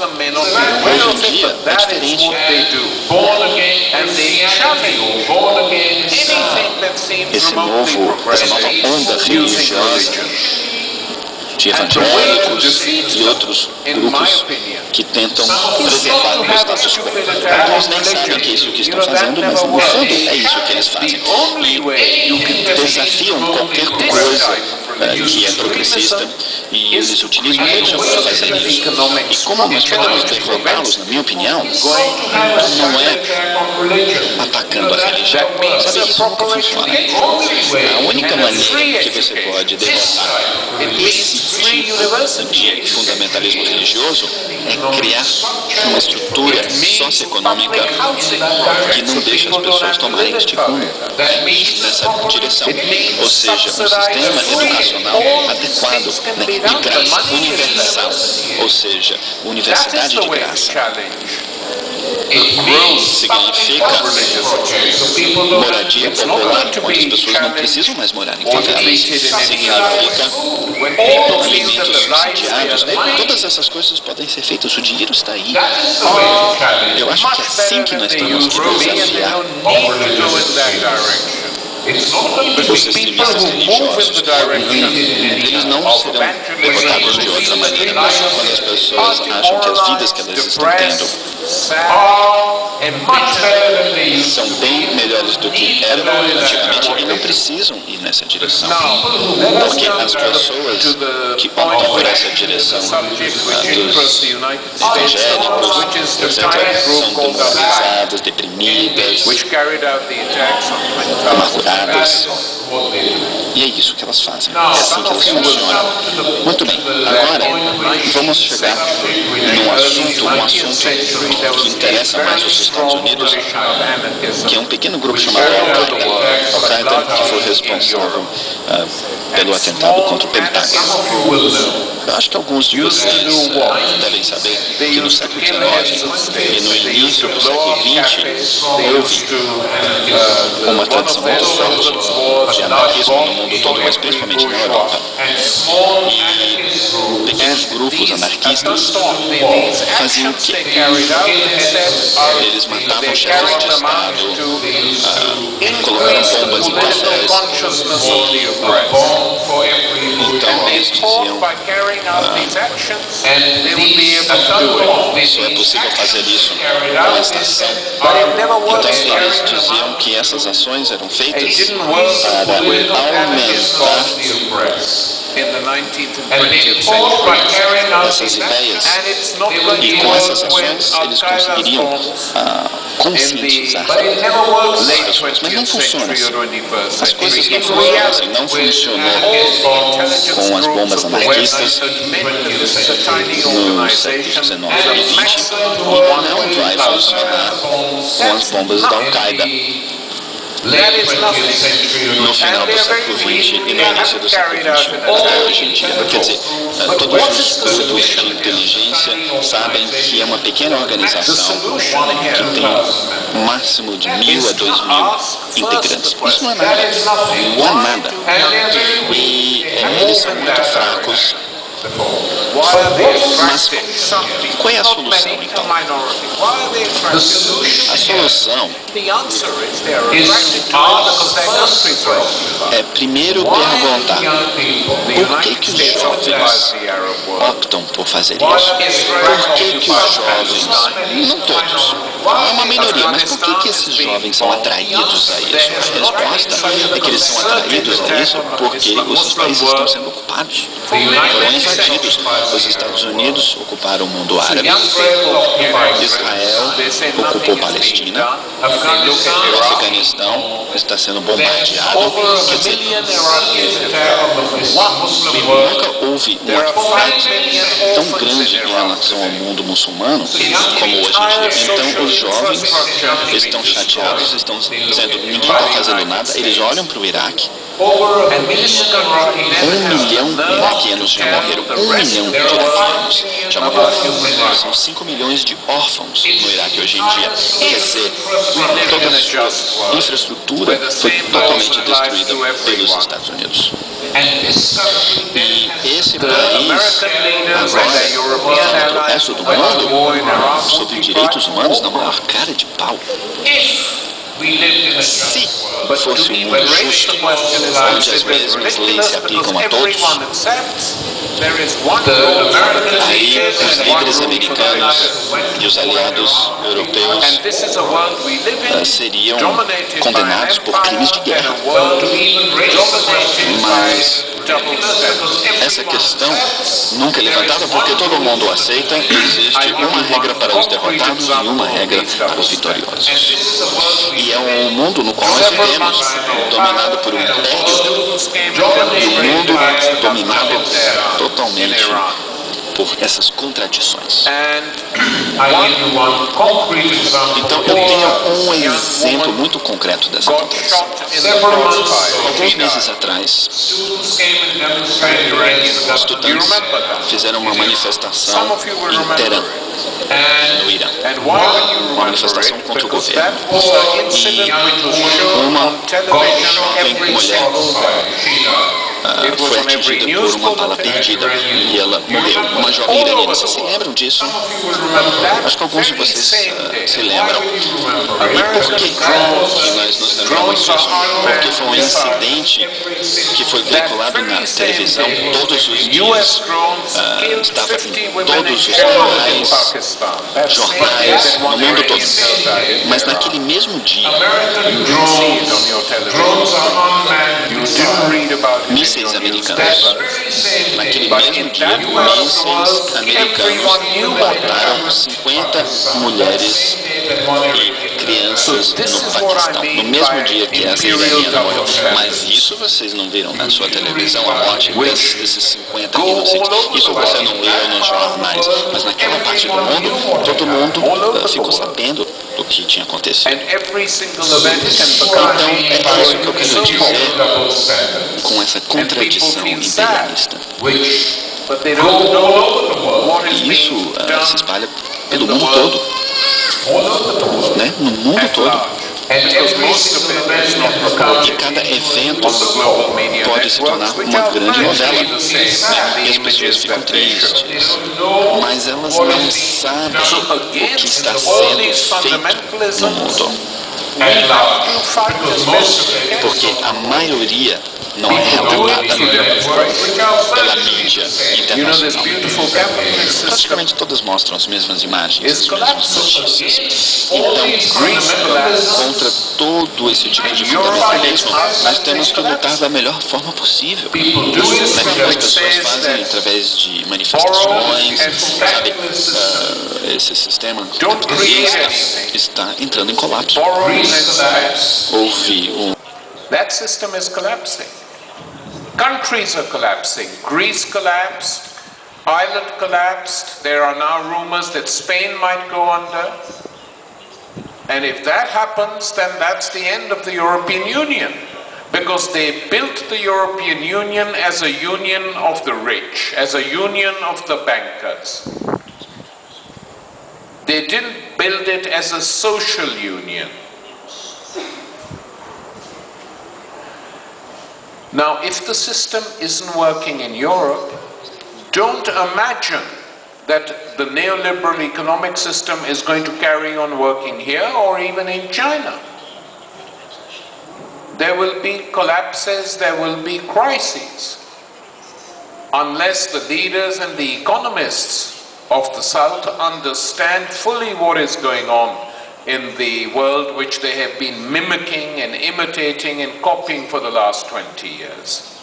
Hoje em dia é diferente. Essa nova onda religiosa de evangélicos e outros grupos que tentam preservar o status quo. Alguns nem sabem que é isso que estão fazendo, mas no fundo é isso que eles fazem. E desafiam qualquer coisa que é progressista, e eles utilizam a religião para fazer isso. E como nós podemos derrubá-los, na minha opinião, não é atacando a religião. Sabe, isso nunca funciona. A única maneira que você pode derrotar esse tipo de fundamentalismo religioso é criar uma estrutura socioeconômica que não deixe as pessoas tomarem este rumo nessa direção. Ou seja, um sistema educacional adequado, de graça, universal, ou seja, universidade de graça. Significa moradia popular, onde as pessoas não precisam mais morar em favelas. Significa alimentos subsidiados. Todas essas coisas podem ser feitas, o dinheiro está aí. Eu acho que é assim que nós temos que desafiar os extremistas religiosos. Eles não serão derrotados de outra maneira. Quando as pessoas acham que as vidas que elas estão tendo são bem melhores do que eram antigamente e não precisam ir nessa direção. Porque as pessoas que optam por essa direção dos evangélicos, etc., são demoralizadas, deprimidas, amarguradas. E é isso que elas fazem. É assim que elas funcionam. Muito bem. Agora, vamos chegar num assunto que interessa mais os Estados Unidos, que é um pequeno grupo chamado Al-Qaeda, que foi responsável pelo atentado contra o Pentágono. Eu acho que alguns de vocês devem saber que no século XIX e no início do século XX houve uma tradição muito forte de anarquismo no mundo todo, mas principalmente na Europa. E pequenos grupos anarquistas faziam o quê? Eles matavam chefes de Estado, colocaram bombas em cafés. Então eles diziam só é possível fazer isso com esta ação. Então eles diziam que essas ações eram feitas para aumentar essas ideias, e com essas ações eles conseguiriam conscientizar as pessoas. Mas não funciona assim. As coisas não funcionam assim. Não funcionou com as bombas anarquistas nos séculos XIX e XX e não vai funcionar com as bombas da Al-Qaeda no final do século XX e no início do século XXI, até hoje em dia. Quer dizer, todos os grupos de inteligência sabem que é uma pequena organização que tem um máximo de 1.000 a 2.000 integrantes. Isso não é nada. Não é nada. E eles são muito fracos. Mas qual é a solução, então? A solução é primeiro perguntar por que os jovens optam por fazer isso? Por que os jovens, não todos, é uma minoria, mas por que esses jovens são atraídos a isso? A resposta é que eles são atraídos a isso porque os países estão sendo ocupados, foram invadidos. Os Estados Unidos ocuparam o mundo árabe, Israel ocupou Palestina, o Afeganistão está sendo bombardeado. Quer dizer, nunca houve um ataque tão grande em relação ao mundo muçulmano como hoje em dia. Então os jovens estão chateados, estão dizendo ninguém está fazendo nada, eles olham para o Iraque. 1 milhão de iraquianos já morreram. 1 milhão de iraquianos já morreram. São 5 milhões de órfãos no Iraque hoje em dia. Quer dizer, todas as suas infraestrutura foi totalmente destruída pelos Estados Unidos. E esse país, agora, o resto do mundo, sobre direitos humanos, na maior cara de pau. Se fosse um mundo justo, onde as mesmas leis se aplicam a todos, aí os líderes americanos e os aliados europeus seriam condenados por crimes de guerra. Mas essa questão nunca é levantada porque todo mundo aceita que existe uma regra para os derrotados e uma regra para os vitoriosos. E é um mundo no qual nós vivemos, dominado por um império, e um mundo dominado totalmente por essas contradições. Então eu tenho um exemplo muito concreto dessa contradição. Alguns meses atrás, estudantes fizeram uma manifestação em Teherã, no Irã. Uma manifestação contra o governo. E uma jovem mulher foi atingida por uma bala perdida e ela morreu. Uma jovem iraniana. Vocês se lembram disso? Acho que alguns de vocês se lembram. E por que nós nos lembramos disso? Porque foi um incidente que foi veiculado na televisão todos os dias. Estava em todos os jornais, no mundo todo. Mas naquele mesmo dia, mísseis americanos. Naquele mesmo dia, mísseis americanos mataram 50 mulheres e crianças no Paquistão. No mesmo dia que essa iraniana morreu. Mas isso vocês não viram na sua televisão, a morte desses 50 inocentes. Isso você não leu nos jornais. Mas naquela parte do mundo, todo mundo ficou sabendo do que tinha acontecido. Então, é isso que eu quero dizer com essa contradição imperialista. E isso se espalha pelo mundo todo, né? No mundo todo. E cada evento pode se tornar uma grande novela. E as pessoas ficam tristes, mas elas não sabem o que está sendo feito no mundo. Porque a maioria não é relatada pela mídia internacional. Praticamente todas mostram as mesmas imagens, as mesmas notícias. Então, contra todo esse tipo de fundamentalismo, nós temos que lutar da melhor forma possível. As pessoas fazem através de manifestações, sabe? Esse sistema capitalista está entrando em colapso. Houve That system is collapsing. Countries are collapsing. Greece collapsed, Ireland collapsed. There are now rumors that Spain might go under. And if that happens, then that's the end of the European Union. Because they built the European Union as a union of the rich, as a union of the bankers. They didn't build it as a social union. Now, if the system isn't working in Europe, don't imagine that the neoliberal economic system is going to carry on working here or even in China. There will be collapses, there will be crises, unless the leaders and the economists of the South understand fully what is going on in the world which they have been mimicking and imitating and copying for the last 20 years.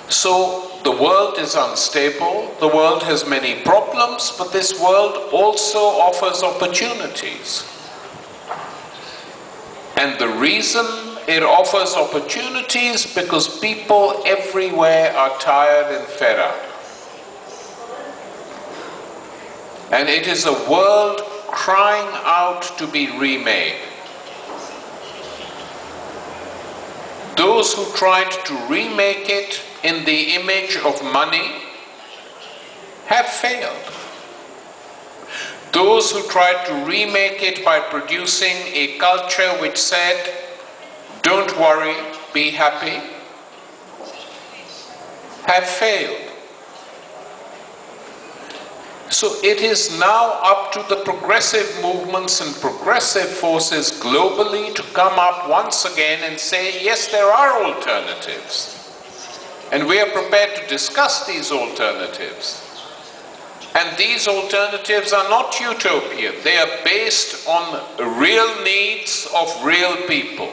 So the world is unstable, the world has many problems, but this world also offers opportunities. And the reason it offers opportunities because people everywhere are tired and fed up. And it is a world crying out to be remade. Those who tried to remake it in the image of money have failed. Those who tried to remake it by producing a culture which said, don't worry, be happy, have failed. So it is now up to the progressive movements and progressive forces globally to come up once again and say, yes, there are alternatives. And we are prepared to discuss these alternatives. And these alternatives are not utopia. They are based on real needs of real people.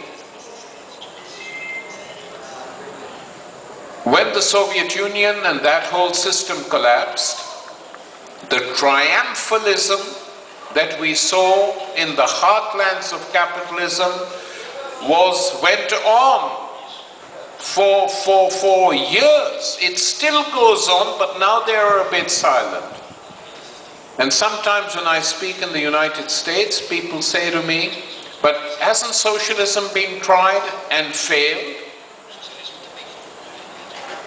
When the Soviet Union and that whole system collapsed, the triumphalism that we saw in the heartlands of capitalism went on for years. It still goes on, but now they are a bit silent. And sometimes when I speak in the United States, people say to me, but hasn't socialism been tried and failed?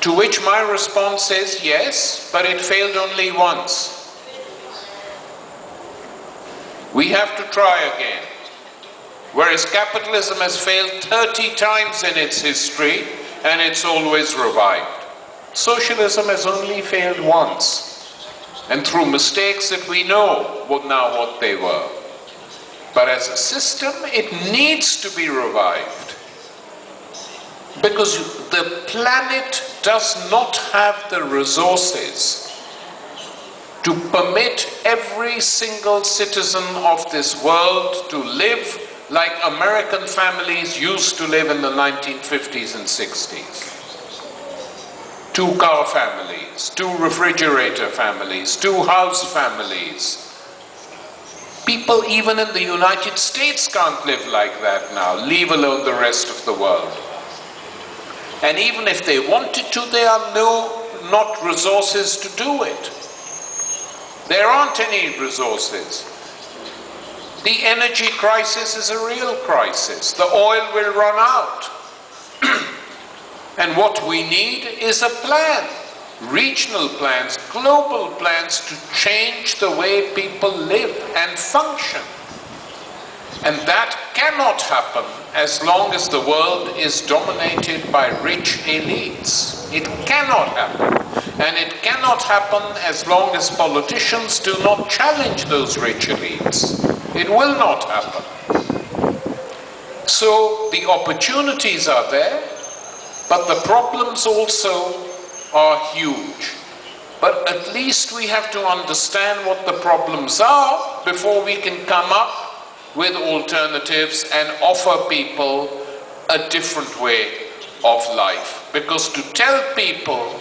To which my response is, yes, but it failed only once. We have to try again. Whereas capitalism has failed 30 times in its history, and it's always revived. Socialism has only failed once, and through mistakes that we know now what they were. But as a system, it needs to be revived, because the planet does not have the resources to permit every single citizen of this world to live like American families used to live in the 1950s and 60s. 2-car families, 2 refrigerator families, 2 house families. People even in the United States can't live like that now, leave alone the rest of the world. And even if they wanted to, there are not resources to do it. There aren't any resources. The energy crisis is a real crisis. The oil will run out. And what we need is a plan. Regional plans, global plans to change the way people live and function. And that cannot happen as long as the world is dominated by rich elites. It cannot happen. And it cannot happen as long as politicians do not challenge those rich elites. It will not happen. So the opportunities are there, but the problems also are huge. But at least we have to understand what the problems are before we can come up with alternatives and offer people a different way of life. Because to tell people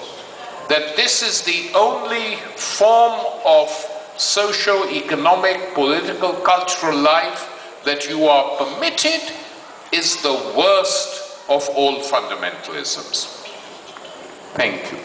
that this is the only form of socio-economic, political, cultural life that you are permitted is the worst of all fundamentalisms. Thank you.